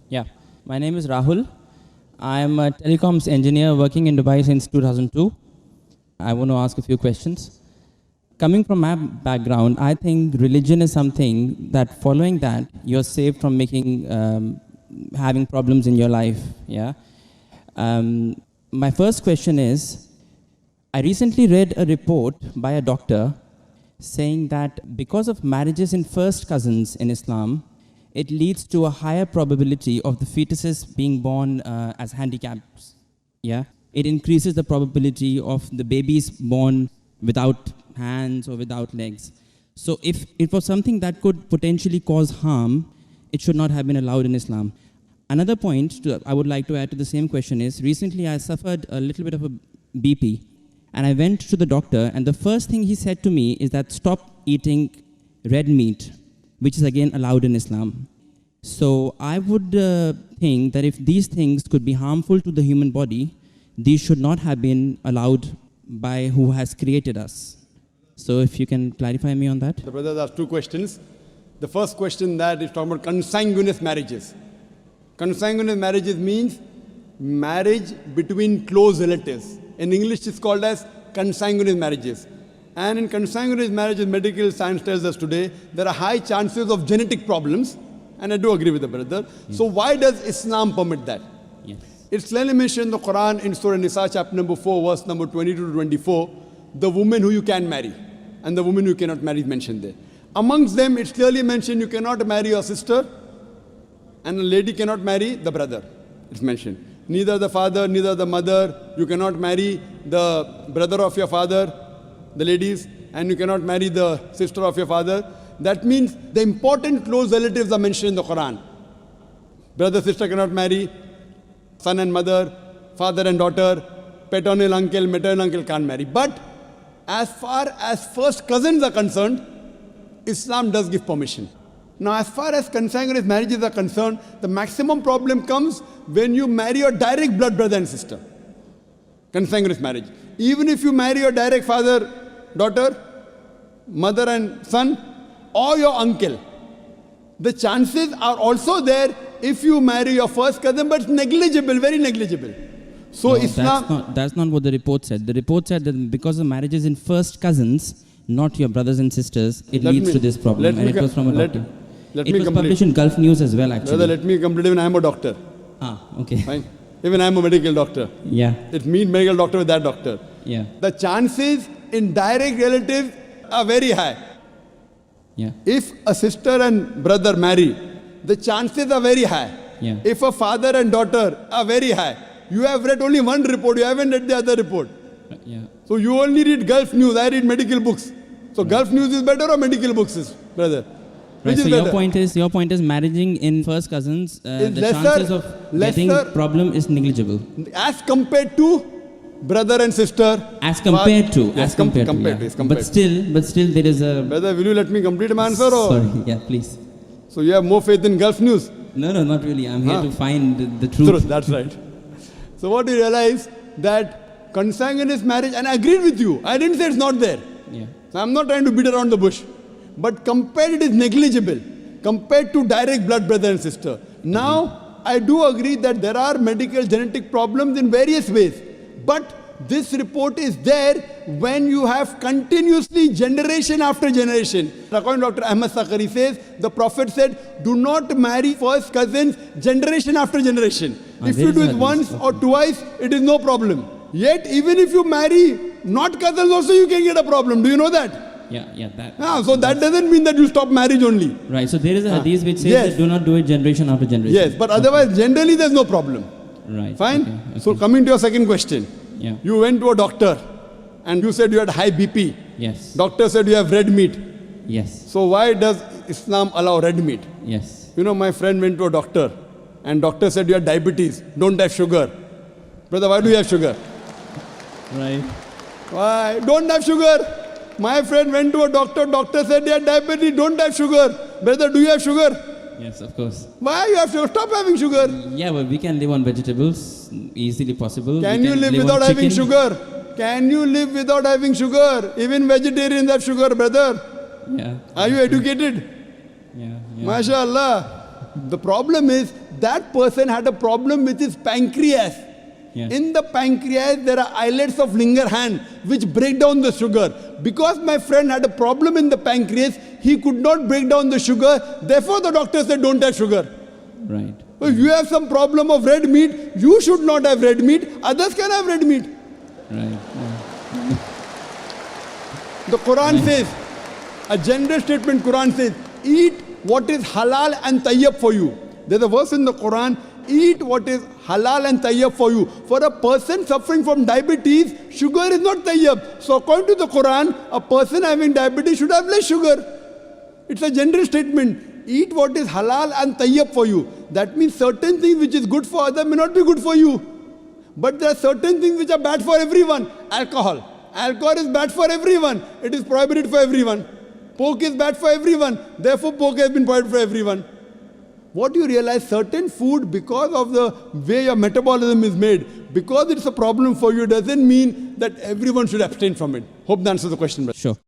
Yeah, my name is Rahul. I am a telecoms engineer working in Dubai since 2002. I want to ask a few questions. Coming from my background, I think religion is something that following that, you're saved from having problems in your life. Yeah. My first question is, I recently read a report by a doctor saying that because of marriages in first cousins in Islam, it leads to a higher probability of the fetuses being born as handicaps. Yeah, it increases the probability of the babies born without hands or without legs. So if it was something that could potentially cause harm, it should not have been allowed in Islam. Another point I would like to add to the same question is, recently I suffered a little bit of a BP, and I went to the doctor, and the first thing he said to me is that stop eating red meat, which is again allowed in Islam. So I would think that if these things could be harmful to the human body, these should not have been allowed by who has created us. So if you can clarify me on that. The brothers asked two questions. The first question that is talking about consanguineous marriages. Consanguineous marriages means marriage between close relatives. In English it's called as consanguineous marriages. And in consanguineous marriages, medical science tells us today, there are high chances of genetic problems. And I do agree with the brother. Yes. So why does Islam permit that? Yes. It's clearly mentioned in the Quran in Surah Nisa chapter number 4, verse number 22 to 24, the woman who you can marry and the woman who you cannot marry is mentioned there. Amongst them, it's clearly mentioned you cannot marry your sister and a lady cannot marry the brother. It's mentioned. Neither the father, neither the mother. You cannot marry the brother of your father, the ladies, and you cannot marry the sister of your father. That means the important close relatives are mentioned in the Quran. Brother, sister cannot marry, son and mother, father and daughter, paternal uncle, maternal uncle can't marry. But as far as first cousins are concerned, Islam does give permission. Now, as far as consanguineous marriages are concerned, the maximum problem comes when you marry your direct blood brother and sister. Consanguineous marriage. Even if you marry your direct father, daughter, mother and son, or your uncle, the chances are also there if you marry your first cousin, but it's negligible, very negligible. So no, Islam... That's not what the report said. The report said that because of marriages in first cousins, not your brothers and sisters, it leads to this problem. And it was from a doctor. It was published in Gulf News as well, actually. Brother, let me complete. Even I am a doctor. Ah, okay. Fine. Even I am a medical doctor. Yeah. It means medical doctor with that doctor. Yeah. The chances in direct relatives are very high. Yeah. If a sister and brother marry, the chances are very high. Yeah. If a father and daughter are very high. You have read only one report, you haven't read the other report. Yeah. So you only read Gulf News, I read medical books. So Gulf News is better or medical books is, brother? Right, so better? your point is marrying in first cousins, the chances of getting problem is negligible. As compared to brother and sister. As compared to. Yes, compared to. But still there is a... Brother, will you let me complete my answer? Or? Sorry, yeah, please. So you have more faith in Gulf News? No, not really. I'm here to find the truth. That's right. So what you realize that consanguineous marriage, and I agreed with you. I didn't say it's not there. Yeah. So I'm not trying to beat around the bush. But compared, it is negligible. Compared to direct blood brother and sister. Now, I do agree that there are medical genetic problems in various ways. But this report is there when you have continuously generation after generation. According to Dr. Ahmad Zakir says, the Prophet said, do not marry first cousins generation after generation. If you do it once or twice, it is no problem. Yet, even if you marry not cousins also, you can get a problem. Do you know that? Yeah. So that doesn't mean that you stop marriage only. Right. So there is a hadith which says that do not do it generation after generation. Yes, but otherwise, generally there's no problem. Right. Fine? Okay. So coming to your second question. Yeah. You went to a doctor and you said you had high BP. Yes. Doctor said you have red meat. Yes. So why does Islam allow red meat? Yes. You know, my friend went to a doctor and doctor said you have diabetes, don't have sugar. Brother, why do you have sugar? Right. Why? Don't have sugar. My friend went to a doctor, doctor said you have diabetes, don't have sugar. Brother, do you have sugar? Yes, of course. Why you have sugar? Stop having sugar. Yeah, but we can live on vegetables, easily possible. Can you live without having sugar? Can you live without having sugar? Even vegetarians have sugar, brother. Yeah. Are you educated? Yeah. MashaAllah. The problem is that person had a problem with his pancreas. Yeah. In the pancreas, there are islets of Langerhans which break down the sugar. Because my friend had a problem in the pancreas, he could not break down the sugar. Therefore, the doctor said, don't have sugar. Right. If you have some problem of red meat, you should not have red meat. Others can have red meat. Right. Yeah. The Quran says, a general statement Quran says, eat what is halal and tayyib for you. There's a verse in the Quran, eat what is halal and tayyib for you. For a person suffering from diabetes, sugar is not tayyib. So according to the Quran, a person having diabetes should have less sugar. It's a general statement. Eat what is halal and tayyib for you. That means certain things which is good for others may not be good for you. But there are certain things which are bad for everyone. Alcohol. Alcohol is bad for everyone. It is prohibited for everyone. Pork is bad for everyone. Therefore, pork has been prohibited for everyone. What you realize, certain food, because of the way your metabolism is made, because it's a problem for you, doesn't mean that everyone should abstain from it. Hope that answers the question. Sure.